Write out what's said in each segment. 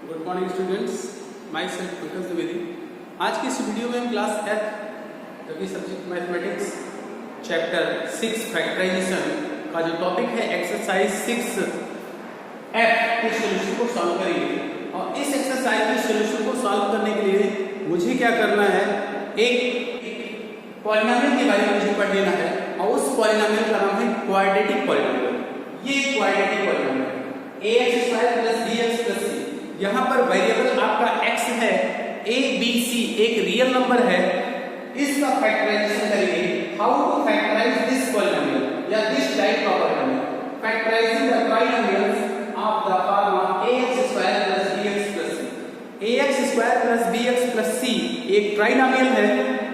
Good morning students, my self Pankaj Dwivedi. आज की इस वीडियो में हम क्लास एथ जो कि सब्जेक्ट मैथमेटिक्स चैप्टर 6 फैक्टराइजेशन का जो टॉपिक है एक्सरसाइज 6F के सोल्यूशन को सॉल्व करेंगे। और इस एक्सरसाइज के सोल्यूशन को सॉल्व करने के लिए मुझे क्या करना है, एक पॉलिनोमियल के बारे में मुझे पढ़ लेना है और उस पॉलिनोमियल का नाम है क्वाड्रेटिक पॉलिनोमियल। ये quadratic polynomial ax² + bx + c। यहाँ पर वेरिएबल आपका x है, a b c एक रियल नंबर है। इसका फैक्टराइजेशन करेंगे। How to factorise this polynomial या this type of polynomial? Factorising the trinomials of the form of ax² + bx + c। ax² + bx + c एक ट्राइनोमियल है,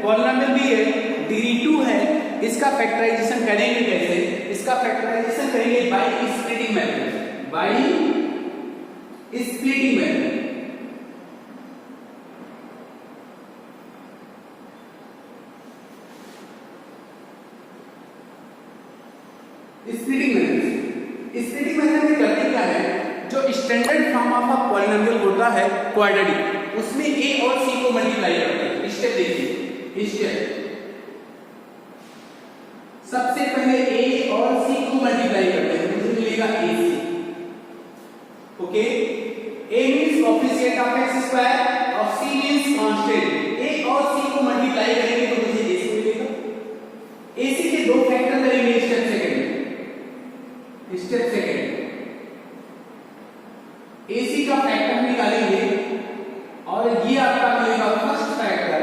polynomial भी है, डिग्री 2 है। इसका फैक्टराइजेशन करेंगे कैसे? इसका फैक्टराइजेशन करेंगे by splitting method. By splitting method. Splitting method में करते क्या है, जो standard form of a polynomial होता है क्वाड्रेटिक, उसमें a और c को मल्टीप्लाई करते हैं। स्टेप देखिए, स्टेप सबसे पहले a और c को मल्टीप्लाई करते हैं, मुझे मिलेगा ac। Okay, a means coefficient of x² और c मींस कांस्टेंट। a और c को मल्टीप्लाई करेंगे तो मुझे ac मिलेगा। ac के दो फैक्टर करेंगे स्टेप सेकंड। ac का फैक्टर निकालेंगे और ये आपका मिलेगा फर्स्ट फैक्टर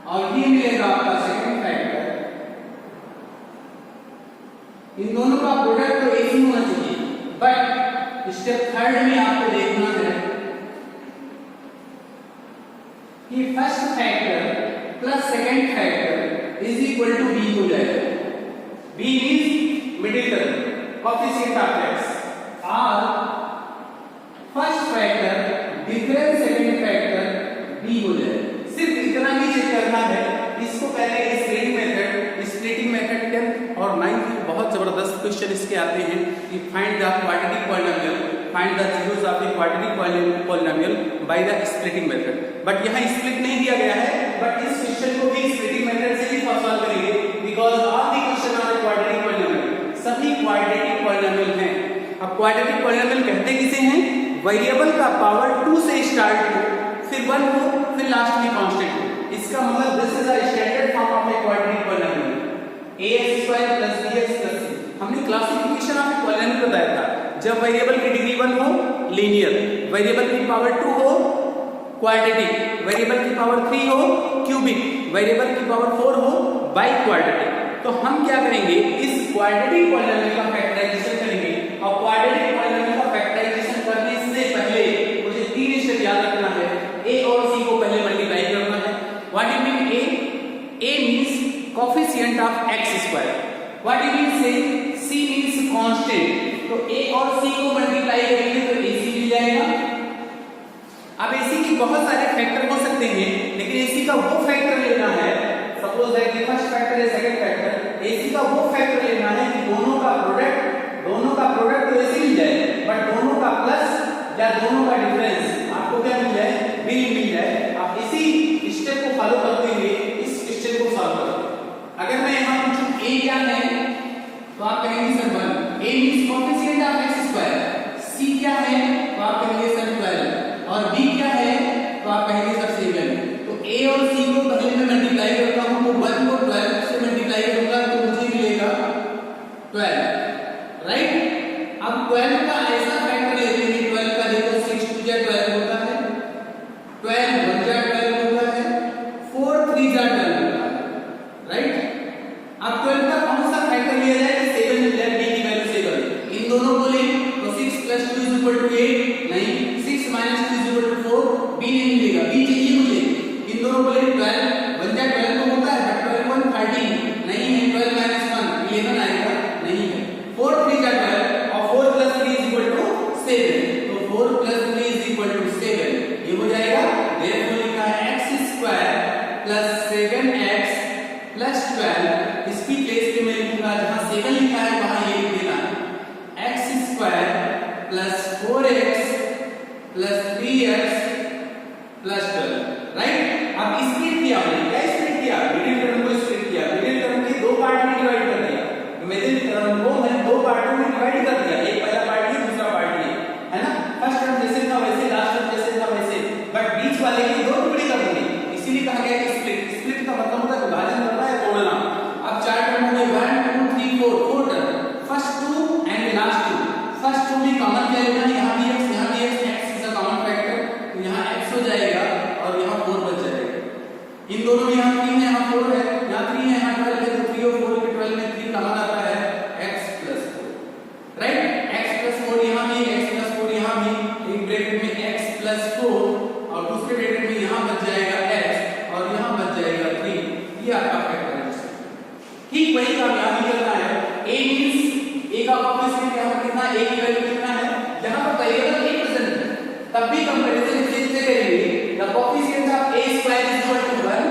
और ये मिलेगा आपका सेकंड फैक्टर। इन दोनों का प्रोडक्ट तो एक ही होना चाहिए, बट स्टेप थर्ड में आपको देखना है कि first factor plus second factor is equal to b हो जाएगा। b means middle term, coefficient of x, और first factor difference second factor b हो जाएगा। सिर्फ इतना ही चेक करना है। इसको पहले स्प्लिटिंग मेथड 10 और 9 में बहुत जबरदस्त क्वेश्चन इसके आते हैं कि find the quadratic polynomial, find the zeros of the quadratic polynomial by the splitting method. But यहाँ स्प्लिट नहीं दिया गया है, बट इस क्वेश्चन को भी स्प्लिटिंग मेथड से ही सॉल्व करेंगे, because all the question are quadratic polynomial, सभी क्वाड्रेटिक पॉलिनोमियल हैं। अब क्वाड्रेटिक पॉलिनोमियल कहते किसे हैं? वेरिएबल का पावर 2 से स्टार्ट हो, फिर 1 हो, फिर लास्ट में कांस्टेंट हो। इसका मतलब this is a standard form of a quadratic polynomial, ax² + bx + c। हमने क्लासिफिकेशन ऑफ ए पॉलिनोमियल बताया था। जब वेरिएबल की डिग्री 1 हो लीनियर, वेरिएबल की पावर 2 हो क्वाड्रेटिक, वेरिएबल की पावर 3 हो क्यूबिक, वेरिएबल की पावर 4 हो बाई क्वाड्रेटिक। तो हम क्या करेंगे, इस क्वाड्रेटिक पॉलिनोमियल का फैक्टराइजेशन करेंगे। और क्वाड्रेटिक पॉलिनोमियल का फैक्टराइजेशन करने से पहले मुझे 3 स्टेप याद रखना है। a और c को पहले मल्टीप्लाई करना है। What you mean a? a means coefficient of x²। What you mean c means constant. तो a और c को मल्टीप्लाई करेंगे तो ac मिल जाएगा। अब ac के बहुत सारे फैक्टर हो सकते हैं, लेकिन ac का वो फैक्टर लेना है, सपोज दैट कि फर्स्ट फैक्टर है सेकंड फैक्टर, ac का वो फैक्टर लेना है कि दोनों का प्रोडक्ट तो ac मिल जाए, बट दोनों का प्लस या दोनों का डिफरेंस आपको क्या मिल जाए? b मिल जाए। आप इसी स्टेप को फॉलो करते हुए इस क्वेश्चन को सॉल्व करें। अगर मैं यहां पूछूं a क्या है, तो आप कहेंगे sir 1। a means coefficient of x²। c क्या है, तो आप कहेंगे सर 12। और b क्या है, तो आप कहेंगे सर 7। तो a और c को पहले मैं मल्टीप्लाई करता हूं, तो 1 को 12 से मल्टीप्लाई करूंगा तो मुझे मिलेगा 12, राइट। अब 12 का ऐसा फैक्टर लेते हैं, 12 का देखो 6 2 जा 12 होता है, 12 1 जा 12 होता है, 4 3 जा 12 होता है, राइट। अब 12 का कौन सा फैक्टर लिया जाए? 7 मिल जाए, b की वैल्यू 7। इन दोनों को लें तो 6 + 2 = 8, नहीं 6 - 2 = 4, b नहीं मिलेगा, b चाहिए मुझे। इन दोनों को लें 12 1 जा 12 तो होता है, बट 12 1 13 नहीं है, 12 - 1 11 आएगा, नहीं है। 4 3 जा 12 और 4 + 3 = 7, तो 4 + 3 = 7, ये हो जाएगा। therefore लिखा है x² + 7x + 12। इसकी प्लेस पे मैं लिखूंगा, जहां 7 लिखा है वहां ये लिख देना x² 4x plus 3x plus 12, right. अब स्प्लिट किया हमने, क्या स्प्लिट किया, मिडिल टर्म को स्प्लिट किया, मिडिल टर्म के दो पार्ट में डिवाइड कर दिया, मिडिल टर्म को मैंने दो पार्टों में डिवाइड कर दिया, एक पहला पार्ट ये दूसरा पार्ट ये, है ना। फर्स्ट टर्म जैसे था वैसे, लास्ट टर्म जैसे था वैसे, बट बीच वाले की दो टुकड़े कर दिए, इसीलिए कहा गया कि स्प्लिट। स्प्लिट का मतलब होता है विभाजन करना या तोड़ना। अब चार टर्म हो गए 1 2 3 4, four term, first two and last two. First two में कॉमन क्या होगा, यहाँ भी x, यहाँ भी x, x is a common factor, तो यहाँ x हो जाएगा और यहाँ 4 बच जाएगा। इन दोनों में यहाँ 3 है, यहाँ 4 है, यहाँ 3 है, यहाँ 12 है, तो 3 और 4 के 12 में 3 कॉमन आता है, x plus 4, right. x plus 4 यहाँ भी, x प्लस 4 यहाँ भी, एक ब्रैकेट में x प्लस 4 और दूसरे ब्रैकेट में यहाँ बच जाएगा x और यहाँ बच जाएगा 3। ये आपका फैक्टराइजेशन। ठीक वही काम यहाँ भी करना है। a मींस a का कोएफिशिएंट यहाँ पर कितना, a की वैल्यू कितना है, यहाँ पर वेरिएबल a प्रेजेंट है, तब भी कंपैरिजन इस से करेंगे। The coefficient of a square is equal to 1,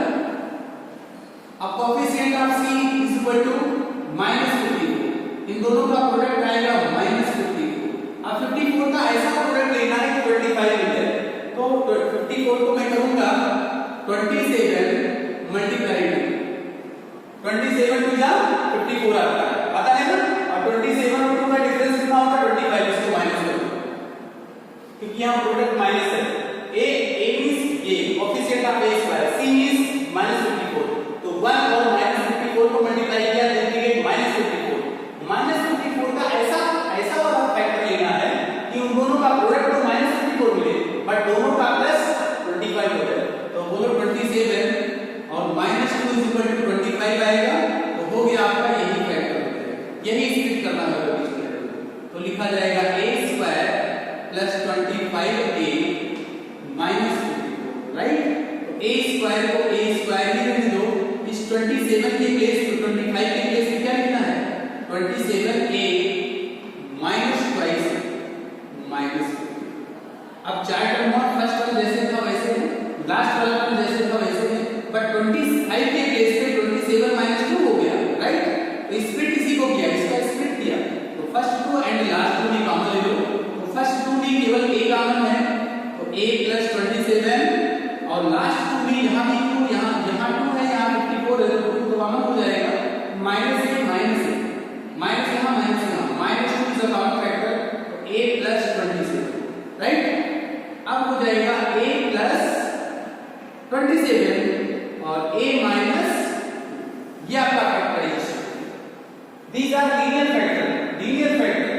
अब coefficient of c is equal to -54, इन दोनों का प्रोडक्ट आएगा -54। अब 54 का ऐसा प्रोडक्ट लेना है कि 25 मिल जाए, तो 54 को मैं करूंगा 27 मल्टीप्लाई 27 टू जा 54 आता है, पता है ना। और 27 और 2 का डिफरेंस कितना होता है, 25, इसको माइनस करो क्योंकि यहाँ प्रोडक्ट माइनस है। a मींस ये coefficient of a square, c means -54, तो 1 और -54 को मल्टीप्लाई किया देन वी गेट -54। -54 का ऐसा वाला फैक्टर लेना है कि उन दोनों का प्रोडक्ट तो -54 मिले बट दोनों का प्लस 25 हो जाए, तो बोलो 27 और -2 इज इक्वल टू 25 आएगा, तो हो गया आपका यही फैक्टर हो जाएगा। यही स्प्लिट करना है बीच में, तो लिखा जाएगा a square plus 25a minus 54, right. तो a स्क्वायर को a स्क्वायर ही रहने दो, इस 27 के प्लेस को 25 के प्लेस में क्या लिखना है, 27a माइनस 22 माइनस 50। अब चार टर्म फर्स्ट टर्म जैसे था वैसे है, लास्ट वाला टर्म जैसे था वैसे है, बट 25 के प्लेस पे 27 माइनस 2 हो गया, राइट। तो स्प्लिट इसी को किया, इसका स्प्लिट किया, तो first two and last two भी कॉमन ले लो, तो फर्स्ट टू भी केवल a कॉमन है, तो a प्लस 27 और लास्ट टू भी यहाँ भी 2, यहाँ 2 है, यहाँ 54 है, तो 2 तो कॉमन हो जाएगा, माइनस a माइनस यहाँ -2 इज अ कॉमन फैक्टर, तो a प्लस 27, राइट। अब हो जाएगा a प्लस 27 और a माइनस, ये आपका factorization. These are linear factor,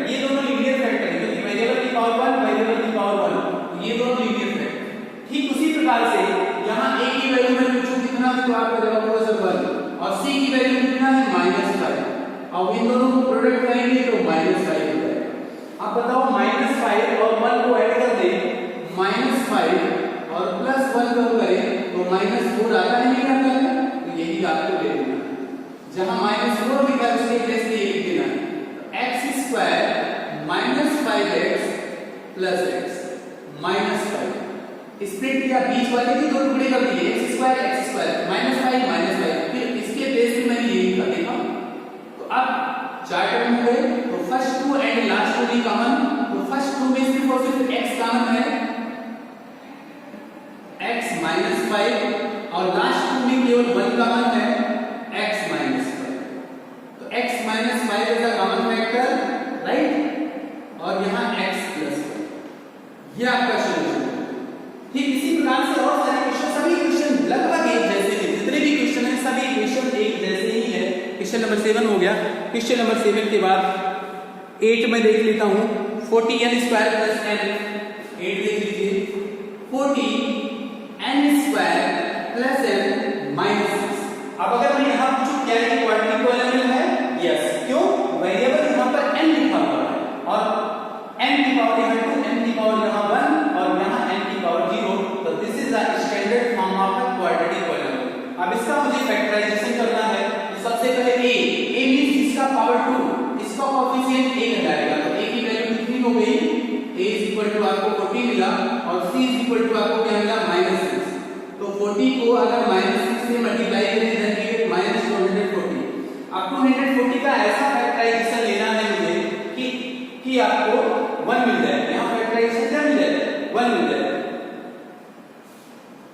ये दोनों लीनियर फैक्टर है क्योंकि वेरिएबल की पावर 1 वेरिएबल की पावर 1, ये दोनों लीनियर फैक्टर। ठीक उसी प्रकार से यहाँ a की वैल्यू में पूछूं कितना है, तो आपका जवाब होगा सर 1, और c की वैल्यू कितना है -5, अब इन दोनों को प्रोडक्ट करेंगे तो -5 हो जाएगा। अब बताओ -5 और 1 को ऐड कर दें, -5 और +1 को करें तो -4 आता है, नहीं आता है, तो यही आपको ले लेना है। जहां -4 लिखा है उसके प्लेस पे ये लिख देना है, x square -5x plus x -5। Split किया, बीच वाले की दो टुकड़े कर दिए, x स्क्वायर -5, फिर इसके प्लेस पे मैंने ये लिखा, देखा। तो अब चार टर्म हो गए, तो first two and last two भी कॉमन, तो फर्स्ट टू में सिर्फ और सिर्फ x कॉमन है, x -5, और लास्ट टू में केवल 1 कॉमन है, x -5, तो x -5 is a common factor, right, और यहाँ x +1, ये आपका सॉल्यूशन। ठीक इसी प्रकार से और सारे क्वेश्चन, सभी क्वेश्चन लगभग एक जैसे हैं, जितने भी क्वेश्चन हैं सभी क्वेश्चन एक जैसे ही है। क्वेश्चन नंबर 7 हो गया। क्वेश्चन नंबर 7 के बाद 8 में देख लेता हूं, 40n स्क्वायर प्लस n, 8 देख लीजिए, 40n square plus n minus 6। अब अगर मैं यहां पूछूं क्या ये क्वाड्रेटिक पॉलिनोमियल है, यस, क्यों, वेरिएबल यहां पर n लिखा हुआ है और n की पावर यहां 2, n की पावर यहां 1 और यहां n की पावर 0, तो this is the standard form of a quadratic polynomial. अब इसका मुझे फैक्टराइजेशन करना है, तो सबसे पहले a मींस इसका पावर 2, इसका कोएफिशिएंट 1 लगाएगा, तो a की वैल्यू कितनी हो गई, a इज इक्वल टू आपको 40 मिला और c इज इक्वल टू आपको क्या मिला, -6। तो 40 को अगर -6 से मल्टीप्लाई करें देन वी गेट -240। अब 240 का ऐसा फैक्टराइजेशन लेना है मुझे कि आपको 1 मिल जाए। यहां फैक्टराइजेशन 1 हो जाएगा।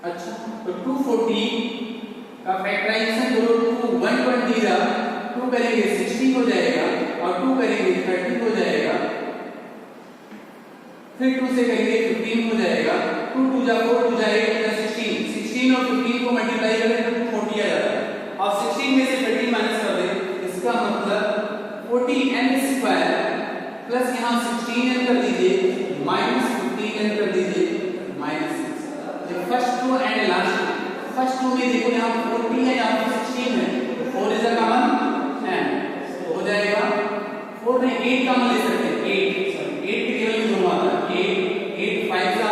अच्छा, तो 240 का फैक्टराइजेशन करो, 2 120 का 2 करेंगे 16 हो जाएगा, और 2 करेंगे 30 हो जाएगा, फिर 2 से करेंगे 15 हो जाएगा, 2 2 जा 4 2 जा 8 2 जा 16, 16 और 15 को मल्टीप्लाई करें तो 240 आ जाता है। और 16 में से 30 माइनस कर दें, इसका मतलब 40n स्क्वायर प्लस यहाँ 16n कर दीजिए माइनस 15n कर दीजिए माइनस 6। ये first two and last two, first two में देखो यहाँ 40 है, यहाँ पे 16 है, तो 4 इज अ कॉमन एंड हो जाएगा। 4 में 8 कॉमन ले सकते हैं, 8 के केवल में दोनों आता है, 8 5 जा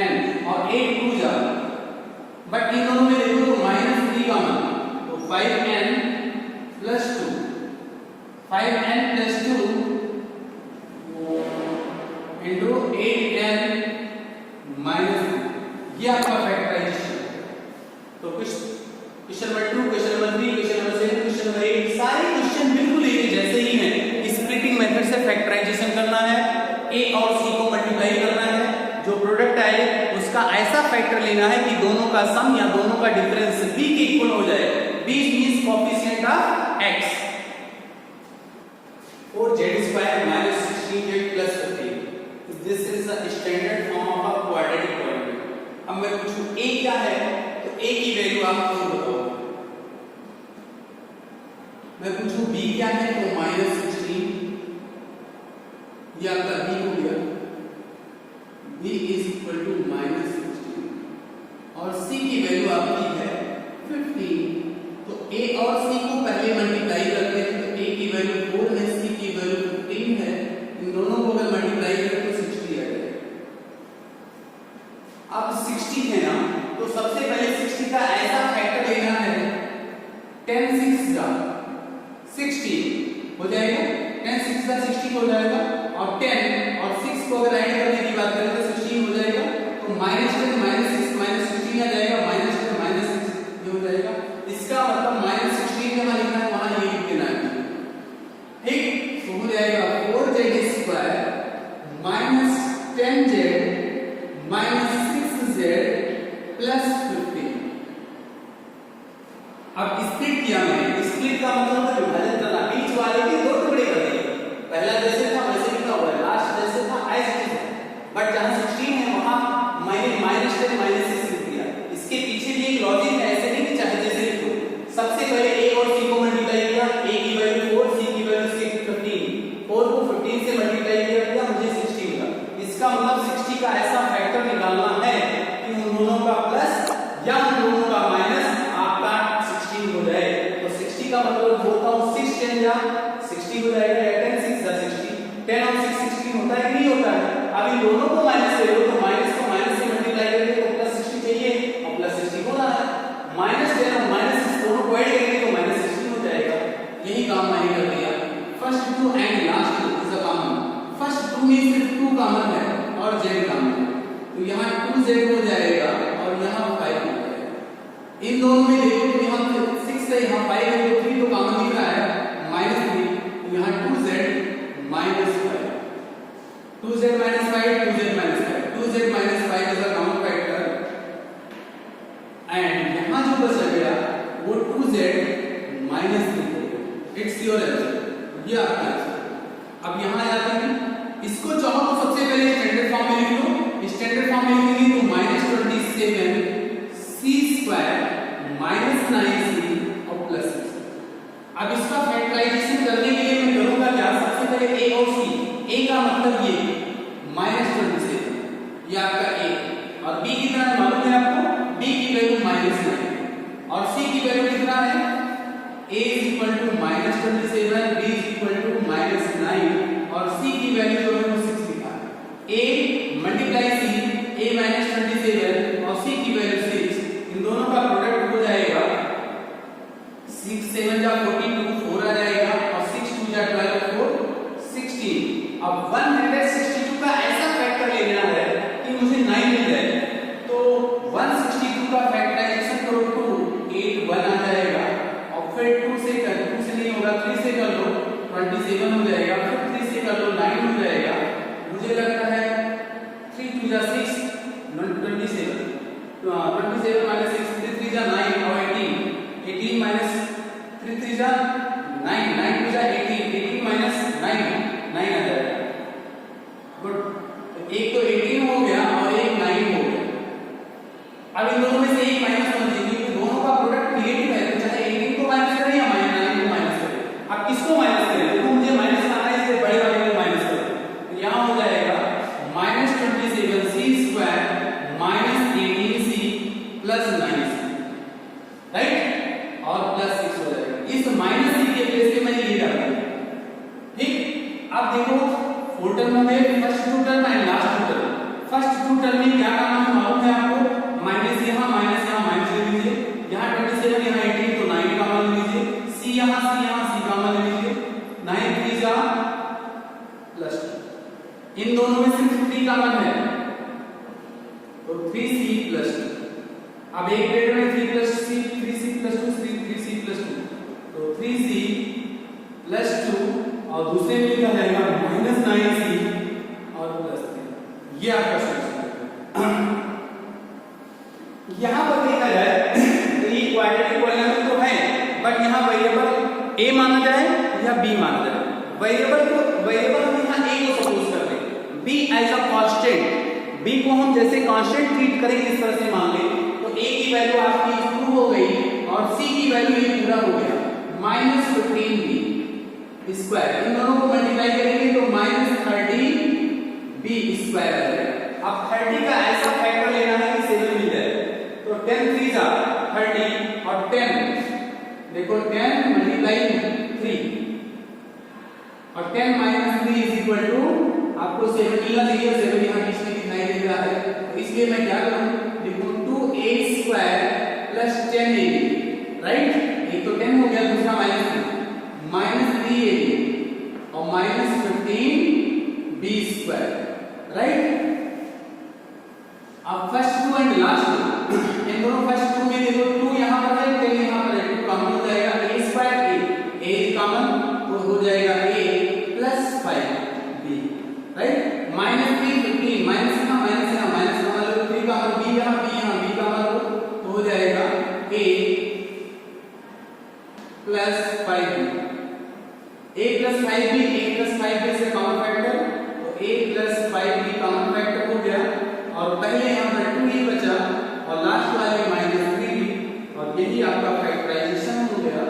n और 8 2 जा, बट इन दोनों में देखो तो माइनस 3 कॉमन, तो 5n plus 2, 5n plus 2 into 8n minus 2, ये आपका फैक्टराइजेशन। तो question number 2, question number 3, question number 7, question number 8 सारे क्वेश्चन बिल्कुल एक जैसे ही हैं। स्प्लिटिंग मेथड से फैक्टराइजेशन करना है, a और c को मल्टीप्लाई करना है, जो प्रोडक्ट आए उसका ऐसा फैक्टर लेना है कि दोनों का सम या दोनों का डिफरेंस b के इक्वल हो जाए। b means coefficient of x। 4z² minus 16z plus 15, this is the standard form of a quadratic polynomial। अब मैं पूछूं a क्या है, तो a की वैल्यू आप खुद बताओ। मैं पूछूं b क्या है, तो माइनस 16, ये आपका b हो गया, b is equal to minus 16, और c की वैल्यू आपकी है 15। तो a और c को पहले मल्टीप्लाई करते हैं, तो a की वैल्यू 4 है, c की वैल्यू 15 है, इन दोनों को अगर मल्टीप्लाई करें तो 60 आ जाएगा। अब 60 है ना, तो सबसे पहले 60 का ऐसा फैक्टर लेना है, 10 6 का 60 हो जाएगा, 10 6 का 60 हो जाएगा, और 10 और 6 को अगर ऐड करने की बात करें तो 16 हो जाएगा, तो -10 -6 -16 आ जाएगा, -10 -6 ये हो जाएगा। इसका मतलब -16 जहाँ लिखना है वहां ये लिख देना है, ठीक। तो हो जाएगा 4z² minus 10z minus 6z plus 15। अब स्प्लिट किया मैंने, स्प्लिट का मतलब विभाजन करना, बीच वाले के दो टुकड़े कर दिए, पहला जैसे था वैसे लिखा हुआ है, लास्ट जैसे था ऐसे ही है, बट जहां 16 है वहां मैंने -10 -6 लिख दिया। इसके पीछे भी एक लॉजिक है, ऐसे नहीं कि चाहे जैसे लिखो। सबसे पहले a और c को मल्टीप्लाई किया, a की वैल्यू 4, c की वैल्यू 6 15, 4 को 15 से मल्टीप्लाई किया, मुझे 16 मिला। इसका मतलब 60 का ऐसा फैक्टर निकालना है कि उन दोनों का प्लस या उन दोनों का माइनस आपका 16 हो जाए। तो 60 का मतलब बोलता हूं 6 10 या 60 हो जाएगा, या 10 6 जा 60, 10 और 6 16 होता है कि नहीं होता है। अब इन दोनों को माइनस ले लो, तो माइनस को माइनस से मल्टीप्लाई करेंगे तो प्लस 60 चाहिए, और प्लस 60 होना है, -10 और -6 दोनों को ऐड करेंगे तो -16 हो जाएगा। यही काम मैंने कर दिया। First two and last two is a common, first two में सिर्फ 2 कॉमन है और z कॉमन है, तो यहाँ 2z हो जाएगा और यहाँ 5 हो जाएगा। इन दोनों में देखो तो यहाँ 6 है, यहाँ 5 है, तो 3 तो कॉमन दिख रहा है, -3, तो यहाँ 2z minus 5, 2z minus 5, 2z minus 5, 2z minus 5 is a common factor, and यहाँ जो बचा गया वो 2z minus 3 होगा। It's your answer, ये आपका आंसर। अब यहाँ आते हैं, इसको चाहो तो सबसे पहले स्टैंडर्ड फॉर्म में लिख लो। स्टैंडर्ड फॉर्म में लिखेंगे तो -27c² -9c और प्लस 6। अब इसका फैक्टराइजेशन करने के लिए मैं करूंगा क्या, सबसे पहले a और c, a का मतलब ये -27, ये आपका a, और b कितना है मालूम है आपको, b की वैल्यू -9 और c की वैल्यू कितना है, a is equal to -27, b is equal to -9 और c की वैल्यू जो है वो 6 लिखा है। a मल्टीप्लाई c, a -27 और c की वैल्यू 6, इन दोनों का प्रोडक्ट हो जाएगा 6 7 जा 42, 4 आ जाएगा, और 6 2 जा 12, 4 16। अब 162 का ऐसा फैक्टर लेना है कि मुझे 9 मिल जाए, तो 162 का फैक्टराइजेशन करो 2 8 1 आ जाएगा, और फिर 2 से नहीं होगा, 3 से कर लो 27 हो जाएगा, फिर 3 से कर लो 9 हो जाएगा। मुझे लगता है देखो 4 टर्म में first 2 term and last 2 term. First 2 term में क्या करना है मालूम है आपको, माइनस यहाँ माइनस ले लीजिए, यहाँ 27 यहाँ 18 तो 9 कॉमन ले लीजिए, सी यहाँ सी कॉमन ले लीजिए, 9 3 जा प्लस 2, इन दोनों में सिर्फ 3 कॉमन है तो 3c प्लस 2। अब एक ब्रैकेट में 3 plus c 3c plus 2 3c plus 2 तो 3c प्लस 2 और दूसरे में क्या रहेगा माइनस 9c और प्लस 3। ये आपका सॉल्यूशन है। यहां पर देखा जाए तो ये क्वाड्रेटिक पॉलीनोमियल तो है बट यहां वेरिएबल a माना जाए या b माना जाए। वेरिएबल हम यहां a को सपोज कर रहे हैं, b as a constant, b को हम जैसे कांस्टेंट ट्रीट करेंगे इस तरह से मान ले तो a की वैल्यू आपकी प्रूव हो गई और c की वैल्यू ये पूरा हो गया -15b स्क्वायर। इन दोनों को मल्टीप्लाई करेंगे तो -30b स्क्वायर आ जाएगा। अब 30 का ऐसा फैक्टर लेना है कि 7 मिल जाए तो 10 3 जा 30 और 10 देखो 10 मल्टीप्लाई 3 और 10 - 3 इज इक्वल टू आपको 7 मिलना चाहिए, 7 यहाँ बीच में दिखाई दे रहा है तो इसलिए मैं क्या करूं लिखूं 2a square plus 10ab, right. एक तो 10 हो गया, दूसरा -3ab और -15b स्क्वायर, राइट। अब फर्स्ट 2 एंड लास्ट 2, इन दोनों फर्स्ट 2 में देखो 2 यहां पर है 10 यहां पर है, 2 कॉमन हो जाएगा a स्क्वायर a कॉमन तो हो जाएगा a plus 5b, right. -3 15 minus minus का मतलब 3 का मतलब b यहां b का मतलब तो हो जाएगा a plus 5b, a plus 5b से कॉमन फैक्टर तो a plus 5b common factor हो गया और पहले यहां पर 2 ही बचा और लास्ट वाले -3b और यही आपका फैक्टराइजेशन हो गया।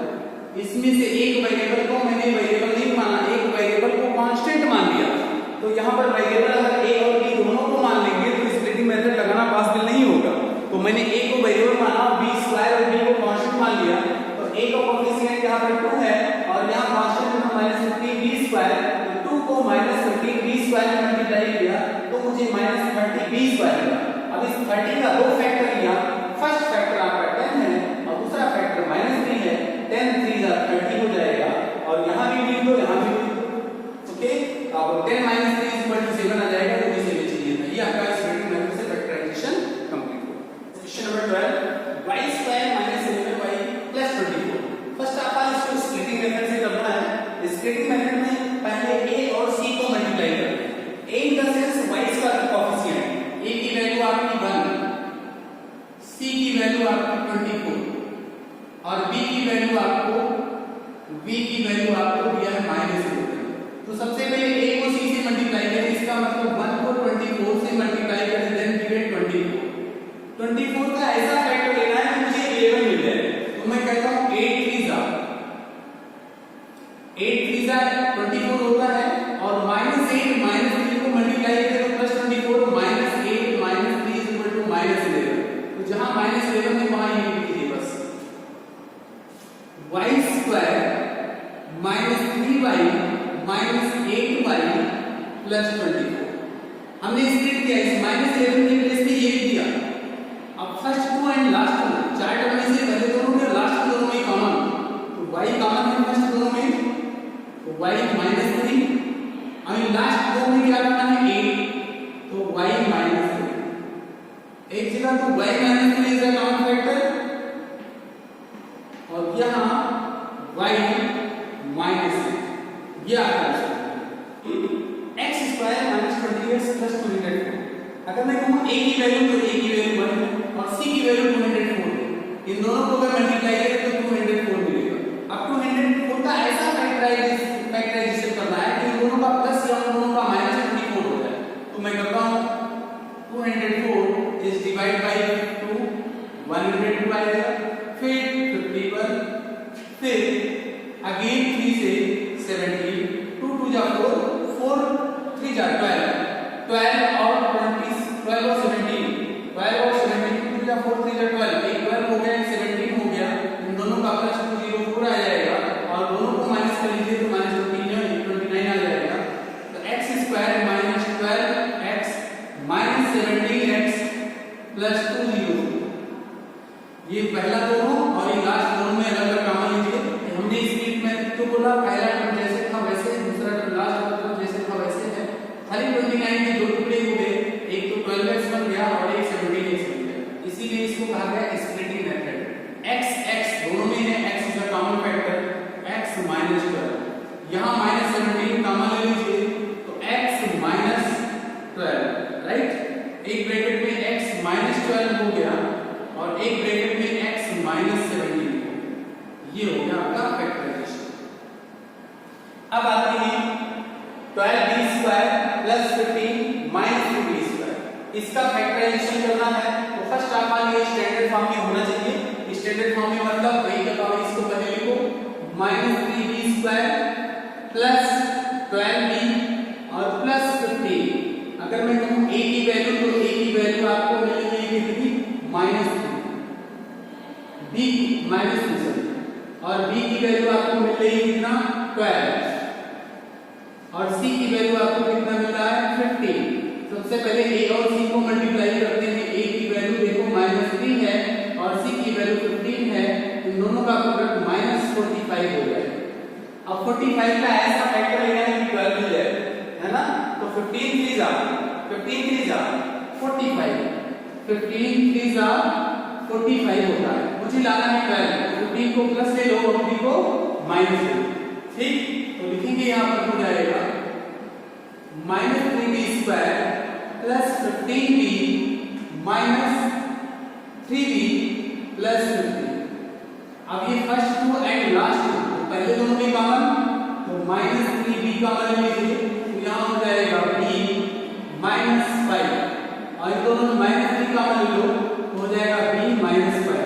इसमें से एक वेरिएबल को मैंने वेरिएबल नहीं माना, एक वेरिएबल को कांस्टेंट मान लिया तो यहां पर वेरिएबल अगर a और b दोनों को मान लेंगे तो स्प्लिटिंग मेथड लगाना पॉसिबल नहीं होगा। तो मैंने a को वेरिएबल माना, b स्क्वायर और b को कांस्टेंट मान लिया तो a का कोएफिशिएंट यहां पर 2 है और यहां कांस्टेंट में -15b स्क्वायर तो 2 को -15b स्क्वायर में मल्टीप्लाई किया तो मुझे -30b स्क्वायर मिला। अब इस 30 का दो फैक्टर लिया, फर्स्ट फैक्टर आपका 10 है और दूसरा फैक्टर -3 है, 10 3 जा 30 हो जाएगा और यहां भी लिख दो यहां भी लिख दो, ओके। अब 10 - 3 7 आ जाएगा तो इसे भी चाहिए था। ये आपका स्प्लिटिंग मेथड से फैक्टराइजेशन कंप्लीट हुआ। Question number 12 y square - 11y plus 24। First आपका इसको स्प्लिटिंग मेथड से करना है। स्प्लिटिंग मेथड में पहले a और c को मल्टीप्लाई करते हैं। a in the sense y square का कोएफिशिएंट, a की वैल्यू आपकी 1, c की वैल्यू आपकी 24 और b की वैल्यू आपको दिया है -2। तो सबसे पहले a को c से मल्टीप्लाई करें, इसका मतलब 1 को 24 से मल्टीप्लाई करें देन वी गेट 24 का ऐसा फैक्टर लेना है कि मुझे 11 मिल जाए। तो मैं कहता हूं 8 3 जा 24 होता है और -8 -3 को मल्टीप्लाई करें तो +24 -8 -3 -11। तो जहां -11 है वहां ये लिख दीजिए बस y square -3y -8y plus 24। हमने स्प्लिट किया, इस -11 के प्लेस पे ये लिख दिया। अब फर्स्ट 2 एंड लास्ट 2 चार टर्म में से पहले दोनों में लास्ट दोनों में कॉमन तो y कॉमन है फर्स्ट दोनों में तो y -3 और लास्ट दो में क्या करना है 8 तो y -3 एक जगह तो y -3 is the common factor और यहां y -6 ये आता है x स्क्वायर -20x प्लस 204। अगर मैं कहूं a की वैल्यू तो a की वैल्यू 1 और c की वैल्यू 204 है, इन दोनों को अगर मल्टीप्लाई करें तो 204 मिलेगा। अब 204 का ऐसा फैक्टराइजेशन करना है कि इन दोनों का प्लस या उन दोनों का -24 हो जाए। तो मैं करता हूं 204 इज डिवाइड बाय 2 102 आएगा, फिर 51, फिर अगेन 3 से 17 2 2 जा 4 4 3 जा 12 और 20 12 और 17 12 और 17 2 जा 4 3 जा 12 एक 12 हो गया 17 हो गया। इन दोनों का प्लस 204 आ जाएगा और दोनों को माइनस कर लीजिए तो -29 आ जाएगा। 12b² plus 15 minus 2b²। इसका फैक्टराइजेशन करना है तो फर्स्ट आपका ये स्टैंडर्ड फॉर्म में होना चाहिए। स्टैंडर्ड फॉर्म में मतलब वही का पावर इसको पहले लिखो -3b² प्लस 12b और प्लस 15। अगर मैं कहूं a की वैल्यू तो a की वैल्यू आपको मिलेगी कितनी -3, b -2 और b की वैल्यू आपको मिल रही है कितना 12 और c की वैल्यू आपको कितना मिल रहा है 15। सबसे पहले a और c को मल्टीप्लाई करते हैं। a की वैल्यू देखो -3 है और c की वैल्यू 15 है, इन दोनों का प्रोडक्ट -45 हो गया। अब 45 का ऐसा फैक्टर लेना है कि 12 मिल जाए, है ना? तो 15 3 जा 45, 15 3 जा 45 होता है। मुझे लाना है 12, 15 को प्लस ले लो और 3 को माइनस ले लो। ठीक, तो लिखेंगे यहां पर हो जाएगा -3b² plus 15b minus 3b plus 15। अब ये फर्स्ट टू एंड लास्ट तो पहले दोनों में कॉमन, तो -3b कॉमन लीजिए तो यहां हो जाएगा b -5 और इन दोनों में -3 कॉमन ले लो तो हो जाएगा b -5।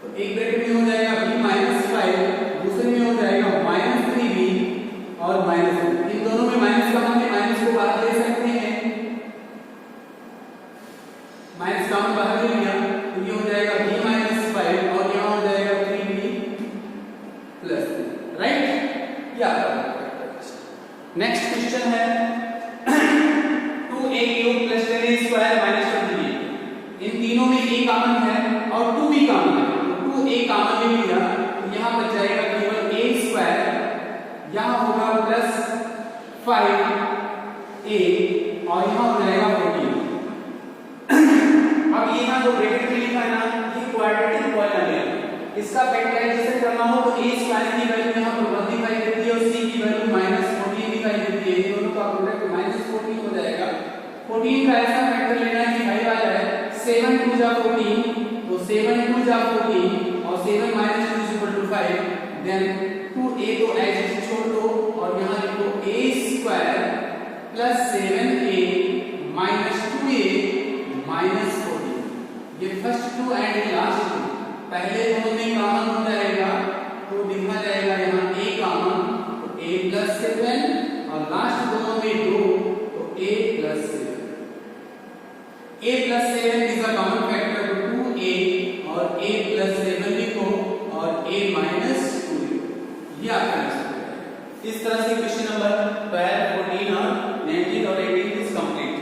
तो एक ब्रैकेट में हो जाएगा b -5, दूसरे में हो जाएगा -3b और -2। इन दोनों में माइनस कॉमन है, माइनस को बाहर ले सकते हैं, माइनस कॉमन बाहर ले लिया तो ये हो जाएगा b -5 और यहाँ हो जाएगा 3b प्लस 3। राइट, या नेक्स्ट क्वेश्चन है 2a³ plus 10a² minus 20b। इन तीनों में a कॉमन है और 2b कॉमन है, तो 2a कॉमन ले लिया तो यहाँ बच जाएगा केवल a², यहाँ होगा प्लस 5a और यहाँ हो जाएगा 14। अब यहाँ जो ब्रैकेट में लिखा है ना, ये क्वाड्रेटिक पॉलिनोमियल, इसका फैक्टराइजेशन करना हो तो a² की वैल्यू यहाँ पर 1 दिखाई देती है और c की वैल्यू -14 दिखाई देती है। दोनों का प्रोडक्ट -14 हो जाएगा। 14 का ऐसा फैक्टर लेना है कि भाई वाला है 7 2 जा 14, तो 7 2 जा 14 और 7 -2 = 5। देन 2a को एज इट इज छोड़ दो और यहाँ लिखो a² plus 7a minus 2a minus 14। ये first two and last two पहले दोनों में कॉमन हो जाएगा तो लिखा जाएगा यहाँ a कॉमन तो a प्लस 7 और लास्ट दोनों में 2 तो a plus 7। a plus 7 is a common factor तो 2a और a प्लस 7 लिखो और a माइनस 2 लिखो। ये आपका आंसर है। इस तरह से क्वेश्चन नंबर 12, 14 और 19 और 18 is complete.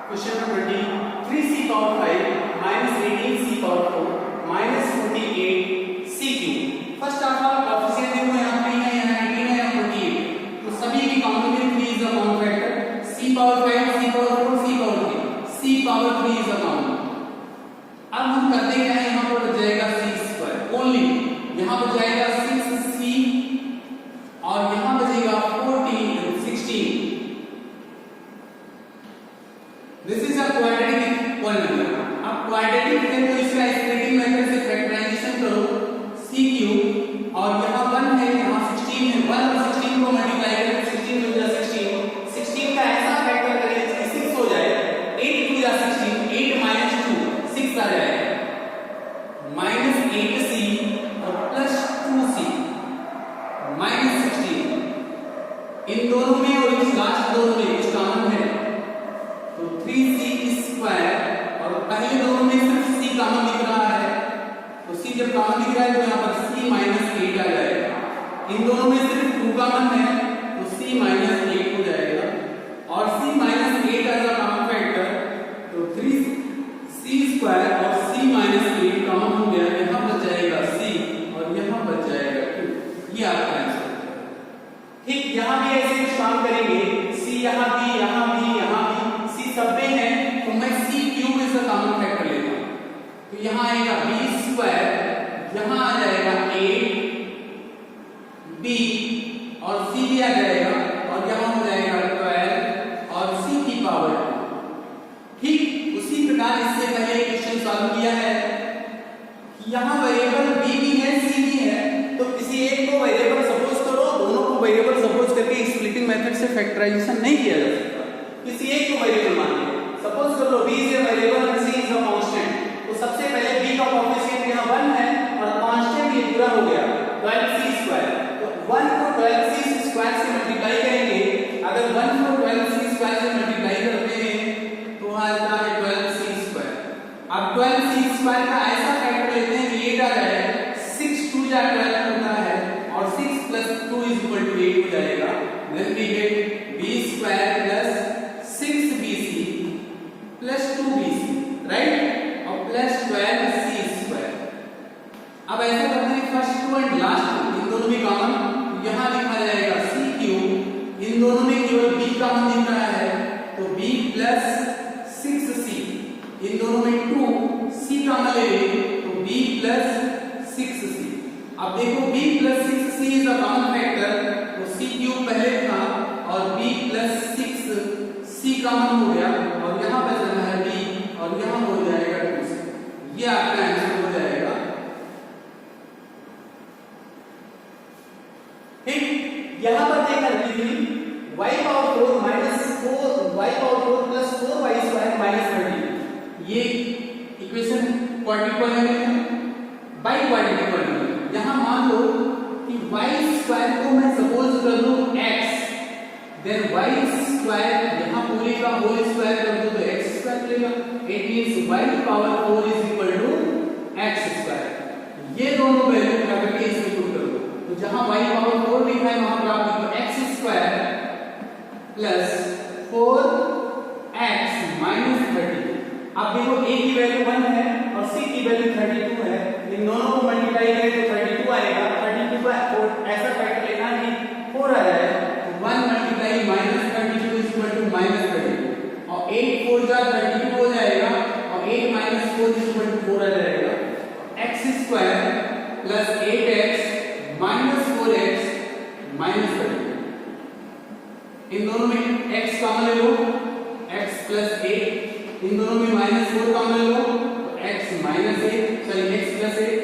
Question number 20 3c power 5 minus 18c power 4 minus 48c³ first आपका कोएफिशिएंट देखो यहाँ पे है, यहाँ 18 है, यहाँ 48, तो सभी की कॉमन में 3 is a common factor. c power 5 c power 4 c power 3, c power 3 is a common. अब हम करते क्या है, यहाँ पर बच जाएगा c² ओनली, यहाँ बच जाएगा 6c और यहाँ बचेगा 14 16। This is a quadratic polynomial. अब क्वाड्रेटिक है तो इसका स्प्लिटिंग मेथड से फैक्टराइजेशन करो c³ और यहाँ 1 है, यहाँ 16 है, 1 और 16 को मल्टीप्लाई करें 16 2 जा 16 का ऐसा फैक्टर करें कि 6 हो जाए। 8 2 जा 16, 8 माइनस 2 6 आ जाएगा, -8c और प्लस 2c -16। इन दोनों में और इस लास्ट दोनों में कुछ कॉमन है तो 3c² और पहले दोनों में सिर्फ c कॉमन दिख रहा है तो c जब कॉमन दिख रहा है तो यहाँ पर c -8 आ जाएगा। इन दोनों में सिर्फ 2 कॉमन है तो c -8 हो जाएगा और c -8 as a common factor तो 3c² और c -8 कॉमन हो गया, यहाँ बच जाएगा c और यहाँ बच जाएगा 2। ये आपका आंसर है। ठीक, यहाँ भी ऐसे कुछ काम करेंगे, c यहाँ भी, यहाँ भी, यहाँ भी, c सब में है तो मैं c³ is a common factor लेता हूँ तो यहाँ आएगा b², यहाँ आ जाएगा 8b और c भी आ जाएगा और यहाँ हो जाएगा 12 और c की पावर 2। ठीक, उसी प्रकार इससे पहले क्वेश्चन सॉल्व किया है कि यहाँ वेरिएबल b भी है c भी है तो किसी एक को वेरिएबल सपोज करो वेरिएबल सपोज करके स्प्लिटिंग मेथड से फैक्टराइजेशन नहीं किया जा सकता, किसी एक को वेरिएबल मान लो। सपोज कर लो b is a variable and c is a constant, तो सबसे पहले b का कोएफिशिएंट यहाँ 1 है और कांस्टेंट ये पूरा हो गया 12c²। तो 1 को 12c² से मल्टीप्लाई करेंगे, अगर 1 को 12c² से मल्टीप्लाई करते हैं तो आता है 12c²। अब 12c² का ऐसा फैक्टर लेते हैं कि 8 आ जाए, 6 2 जा 12 होता है और 6 + 2 = 8 हो जाएगा। Then we get b² + 6bc + 2bc, right, और प्लस 12c²। अब ऐसा करते हैं फर्स्ट टू एंड लास्ट इन दोनों में कॉमन, यहां लिखा जाएगा c3, इन दोनों में केवल b कॉमन दिख रहा है तो b + 6c, इन दोनों में 2c कॉमन ले लेंगे तो b + 6c। अब देखो b + 6c is a common factor, तो c³ पहले था और b + 6c कॉमन हो गया और यहां बच रहा है b और यहां हो जाएगा 2c। ये आपका आंसर हो जाएगा। ठीक, यहां पर देखा कीजिए y⁴ + 4y² - 30, ये इक्वेशन क्वाड्रिपल है, बाई क्वाड्रिपल है। यहां मान लो कि y² को मैं सपोज कर लूं x, देन y² यहां पूरे का होल स्क्वायर कर दो तो x² मिलेगा। It means y⁴ = x²। ये दोनों वैल्यू उठा करके इसमें पुट कर दो, तो जहां y⁴ लिखा है वहां पर आप लिखो x² + 4x - 30। अब देखो a की वैल्यू 1 है और c की वैल्यू 32 है, इन दोनों को मल्टीप्लाई करें तो 32 आएगा। 32 का ऐसा फैक्टर लेना कि 4 आ जाए, 1 × -32 = -32 और 8 4 जा 32 हो जाएगा और 8 - 4 = 4 आ जाएगा। x² + 8x - 4x - 32, इन दोनों में x कॉमन ले लो, x + 8, इन दोनों में -4 कॉमन ले लो तो x - 8, सॉरी x + 8,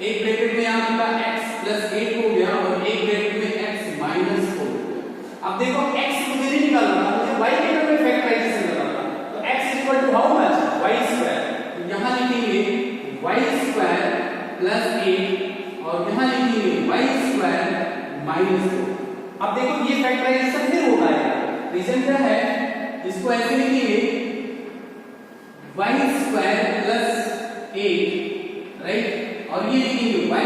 एक ब्रैकेट में आपका x + 8 हो गया और एक ब्रैकेट में x - 4। अब देखो x मुझे नहीं निकालना, मुझे y के टर्म में फैक्टराइजेशन करना, तो x = हाउ मच, y²। तो यहां लिखेंगे y² + 8 और यहां लिखेंगे y² - 4। अब देखो ये फैक्टराइजेशन फिर होगा यार, रीजन क्या है, इसको ऐसे लिखेंगे y² + 8, राइट, और ये लिखेंगे y²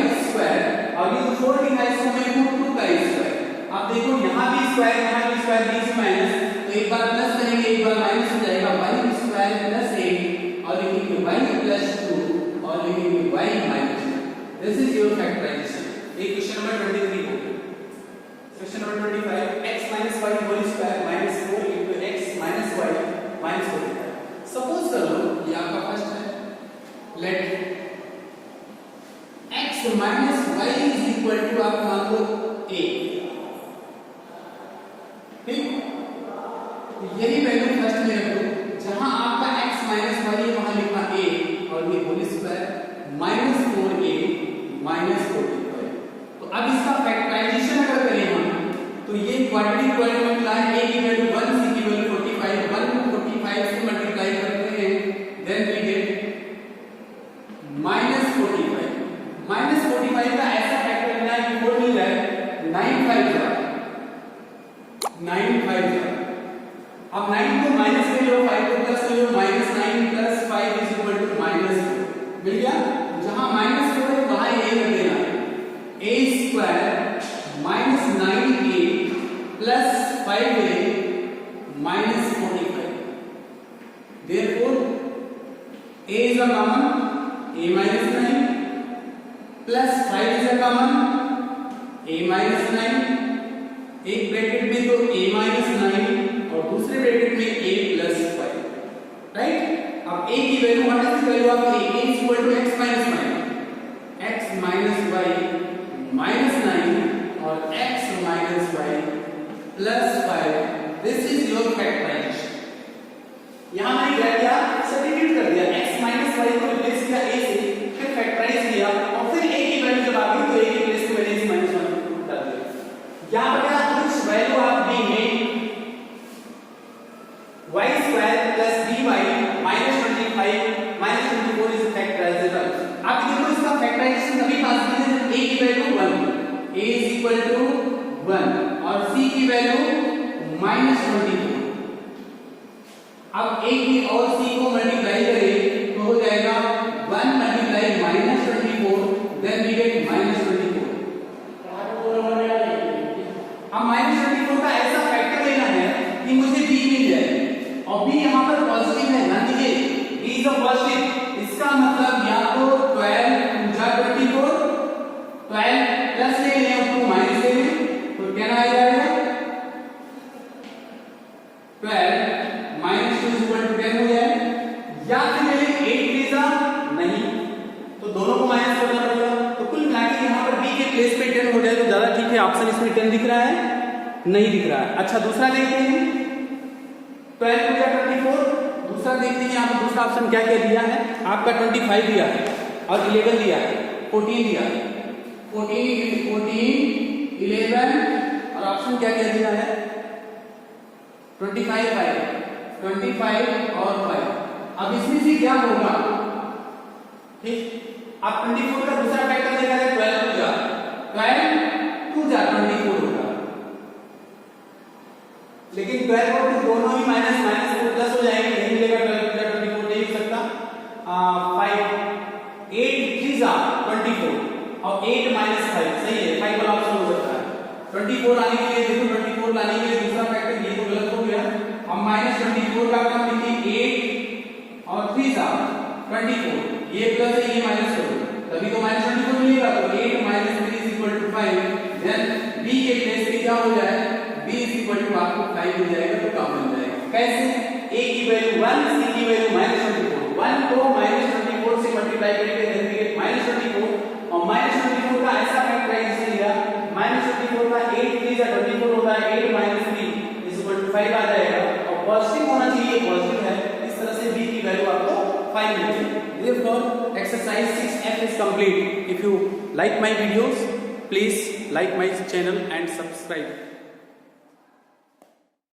और ये जो 4 लिखा है इसको मैं लिखूं 2 का स्क्वायर। अब देखो यहां भी स्क्वायर यहां भी स्क्वायर बीच माइनस, तो एक बार प्लस करेंगे एक बार माइनस हो जाएगा, y² + 8 और लिखेंगे y + 2 और लिखेंगे y - 2। This is your factorization. ये क्वेश्चन नंबर 23 हो गया। Question number 25 x - y - 4 × x - y - 4। Suppose कर लो ये आपका फर्स्ट है, लेट x - y = आप मान लो a, ठीक, यही वैल्यू फर्स्ट में रख दो, जहां आपका x - y है वहां लिखा a और ये होल स्क्वायर -4a - 45। तो अब इसका फैक्टराइजेशन अगर करें हम तो ये क्वाड्रेटिक मल्टीप्लाई a की वैल्यू 1, c की वैल्यू 45, 1 को 45 से मल्टीप्लाई करते हैं, देन वी गेट -45। -45 का ऐसा फैक्टर लेना है कि 4 मिल जाए, 9 5 जा 9 5 जा। अब 9 को माइनस में लो, 5 को प्लस में लो, -9 + 5 = -4 मिल गया। जहां -4 है वहां a रख देना है, a² - 9a + 5a - 45। therefore a is a common, a - 9 plus 5 is a common, a - 9, एक ब्रैकेट में तो a - 9 और दूसरे ब्रैकेट में a + 5, राइट। अब a की value what is the value of a? a = x - 9, x - y -9 और x - y + 5। This is your factorization. यहां मैंने क्या किया, सब्स्टिट्यूट कर दिया, x - y को रिप्लेस किया a से, फिर फैक्टराइज किया और फिर a की वैल्यू जब आ गई तो a की प्लेस पे मैंने इस -1 डाल दिया। यहां पर इक्वल टू 1 और C की वैल्यू -24। अब A की और C को मल्टीप्लाई करें तो हो जाएगा 1 मल्टीप्लाई -24, देन वी गेट -24। अब -24 का ऐसा फैक्टर लेना है कि मुझे B मिल जाए और B यहाँ पर पॉजिटिव है, ध्यान दीजिए B इज अ पॉजिटिव। इसका मतलब या तो 12 24 12 प्लस ले लें और 2 माइनस ले लें तो क्या आ जाएगा 12 -2 10 हो जाए, या फिर ले लें 8 प्लीजा नहीं तो दोनों को माइनस करना पड़ेगा। तो कुल मिला के यहाँ पर B के प्लेस पे 10 हो जाए तो ज्यादा ठीक है। ऑप्शन इसमें 10 दिख रहा है, नहीं दिख रहा है। अच्छा दूसरा देखते हैं 12 × 24। दूसरा देखते हैं यहाँ पर दूसरा ऑप्शन क्या क्या दिया है। आपका 25 दिया है और 11 दिया है, 14 दिया है, 14 11 और ऑप्शन क्या क्या दिया है 25 और 5। अब इसमें से क्या होगा, ठीक। अब 24 का दूसरा फैक्टर देखा जाए 12 2 जा 24 होगा, लेकिन 12 और 2 दोनों ही माइनस प्लस हो जाएंगे, नहीं मिलेगा 12 2 24 नहीं हो सकता। 5 8 3 जा 24 और 8 - 5 सही है, 5 वाला ऑप्शन हो सकता है। 24 लाने के लिए देखो 24 लाने के लिए दूसरा फैक्टर ये तो गलत हो गया। अब -24 का काम लिखिए 8 और 3 जा 24, ये प्लस है ये माइनस करो तभी तो -24 मिलेगा। तो 8 - 3 = 5, देन B के प्लेस पे क्या हो जाए B = आपको 5 हो जाएगा तो काम बन जाएगा। कैसे, A की वैल्यू 1 C की वैल्यू -24, 1 को -24 से मल्टीप्लाई करेंगे देन वी गेट -24 और -24 का ऐसा फैक्टराइजेशन लिया -24 का 8 3 जा 24 होता है, 8 - 3 = 5 आ जाएगा और पॉजिटिव होना चाहिए, पॉजिटिव है। इस तरह से B की वैल्यू आपको 5 मिलेगी। Therefore, exercise 6F is complete. If you like my videos, please like my channel and subscribe.